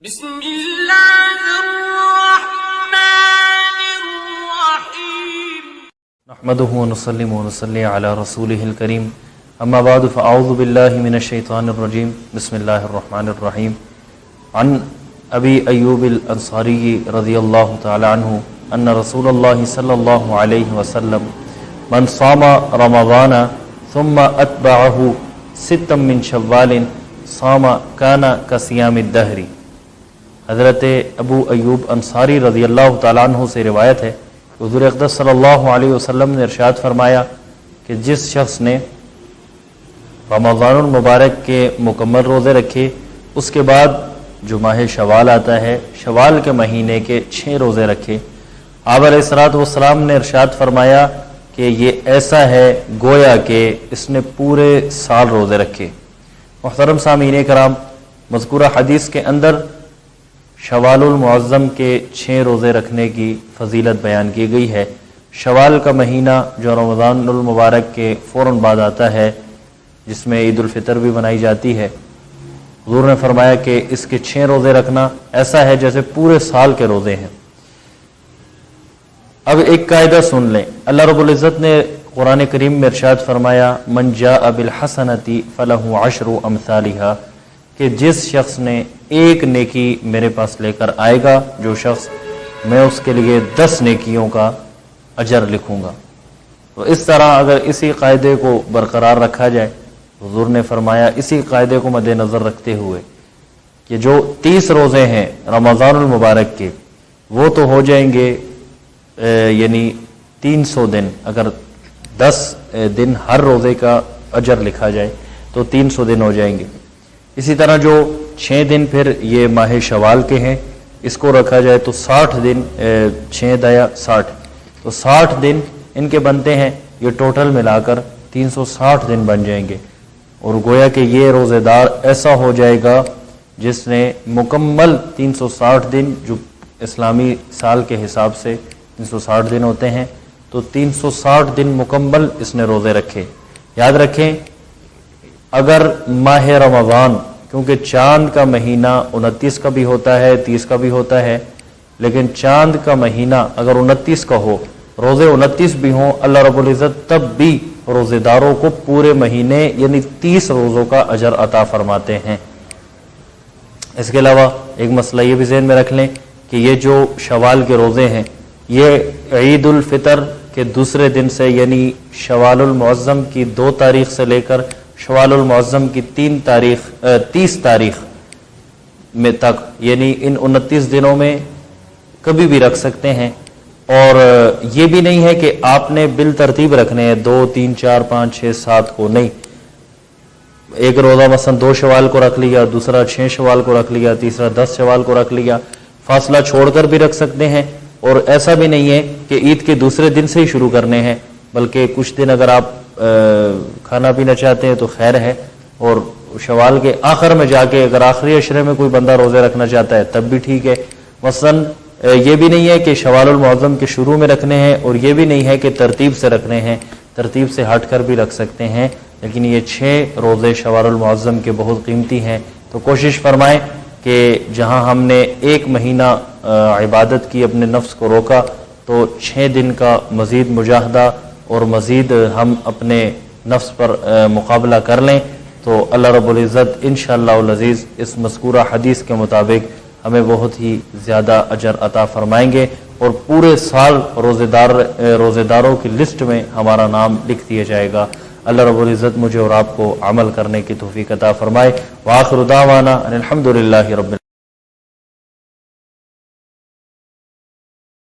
بسم اللہ الرحمن الرحیم نحمده ونصلي ونصلي على رسوله الكريم اما بعد فاعوذ بالله من الشيطان الرجيم بسم الله الرحمن الرحيم عن ابي ايوب الانصاري رضي الله تعالى عنه ان رسول الله صلى الله عليه وسلم من صام رمضان ثم اتبعه ستا من شوال صام كان كصيام الدهر۔ حضرت ابو ایوب انصاری رضی اللہ تعالیٰ عنہ سے روایت ہے کہ حضور اقدس صلی اللہ علیہ وسلم نے ارشاد فرمایا کہ جس شخص نے رمضان المبارک کے مکمل روزے رکھے، اس کے بعد جو ماہ شوال آتا ہے، شوال کے مہینے کے 6 روزے رکھے، آپ علیہ الصلوۃ والسلام نے ارشاد فرمایا کہ یہ ایسا ہے گویا کہ اس نے پورے سال روزے رکھے۔ محترم سامعین کرام، مذکورہ حدیث کے اندر شوال المعظم کے 6 روزے رکھنے کی فضیلت بیان کی گئی ہے۔ شوال کا مہینہ جو رمضان المبارک کے فوراً بعد آتا ہے، جس میں عید الفطر بھی منائی جاتی ہے، حضور نے فرمایا کہ اس کے 6 روزے رکھنا ایسا ہے جیسے پورے سال کے روزے ہیں۔ اب ایک قاعدہ سن لیں، اللہ رب العزت نے قرآن کریم میں ارشاد فرمایا من جاء بالحسنۃ فلہ 10 امثالھا، کہ جس شخص نے ایک نیکی میرے پاس لے کر آئے گا، جو شخص، میں اس کے لیے 10 نیکیوں کا اجر لکھوں گا۔ تو اس طرح اگر اسی قاعدے کو برقرار رکھا جائے، حضور نے فرمایا اسی قاعدے کو مد نظر رکھتے ہوئے کہ جو 30 روزے ہیں رمضان المبارک کے، وہ تو ہو جائیں گے یعنی 300 دن، اگر 10 دن ہر روزے کا اجر لکھا جائے تو 300 دن ہو جائیں گے۔ اسی طرح جو 6 دن پھر یہ ماہ شوال کے ہیں، اس کو رکھا جائے تو 60 دن، 6 دیا 60، تو 60 دن ان کے بنتے ہیں، یہ ٹوٹل ملا کر 360 دن بن جائیں گے، اور گویا کہ یہ روزے دار ایسا ہو جائے گا جس نے مکمل 360 دن، جو اسلامی سال کے حساب سے 360 دن ہوتے ہیں، تو 360 دن مکمل اس نے روزے رکھے۔ یاد رکھیں، اگر ماہ رمضان، کیونکہ چاند کا مہینہ 29 کا بھی ہوتا ہے، 30 کا بھی ہوتا ہے، لیکن چاند کا مہینہ اگر 29 کا ہو، روزے 29 بھی ہوں، اللہ رب العزت تب بھی روزے داروں کو پورے مہینے یعنی 30 روزوں کا اجر عطا فرماتے ہیں۔ اس کے علاوہ ایک مسئلہ یہ بھی ذہن میں رکھ لیں کہ یہ جو شوال کے روزے ہیں، یہ عید الفطر کے دوسرے دن سے یعنی شوال المعظم کی 2 تاریخ سے لے کر شوال المعظم کی 30 تاریخ میں تک، یعنی ان 29 دنوں میں کبھی بھی رکھ سکتے ہیں، اور یہ بھی نہیں ہے کہ آپ نے بالترتیب رکھنے ہیں 2 3 4 5 6 7 کو، نہیں، ایک روزہ مثلا 2 شوال کو رکھ لیا، دوسرا 6 شوال کو رکھ لیا، تیسرا 10 شوال کو رکھ لیا، فاصلہ چھوڑ کر بھی رکھ سکتے ہیں، اور ایسا بھی نہیں ہے کہ عید کے دوسرے دن سے ہی شروع کرنے ہیں، بلکہ کچھ دن اگر آپ کھانا پینا چاہتے ہیں تو خیر ہے، اور شوال کے آخر میں جا کے اگر آخری عشرے میں کوئی بندہ روزے رکھنا چاہتا ہے تب بھی ٹھیک ہے۔ مثلا یہ بھی نہیں ہے کہ شوال المعظم کے شروع میں رکھنے ہیں، اور یہ بھی نہیں ہے کہ ترتیب سے رکھنے ہیں، ترتیب سے ہٹ کر بھی رکھ سکتے ہیں، لیکن یہ 6 روزے شوال المعظم کے بہت قیمتی ہیں، تو کوشش فرمائیں کہ جہاں ہم نے 1 مہینہ عبادت کی، اپنے نفس کو روکا، تو 6 دن کا مزید مجاہدہ اور مزید ہم اپنے نفس پر مقابلہ کر لیں، تو اللہ رب العزت انشاءاللہ العزیز اس مذکورہ حدیث کے مطابق ہمیں بہت ہی زیادہ اجر عطا فرمائیں گے، اور پورے سال روزے داروں کی لسٹ میں ہمارا نام لکھ دیا جائے گا۔ اللہ رب العزت مجھے اور آپ کو عمل کرنے کی توفیق عطا فرمائے۔ وآخر دعوانا ان الحمد للہ رب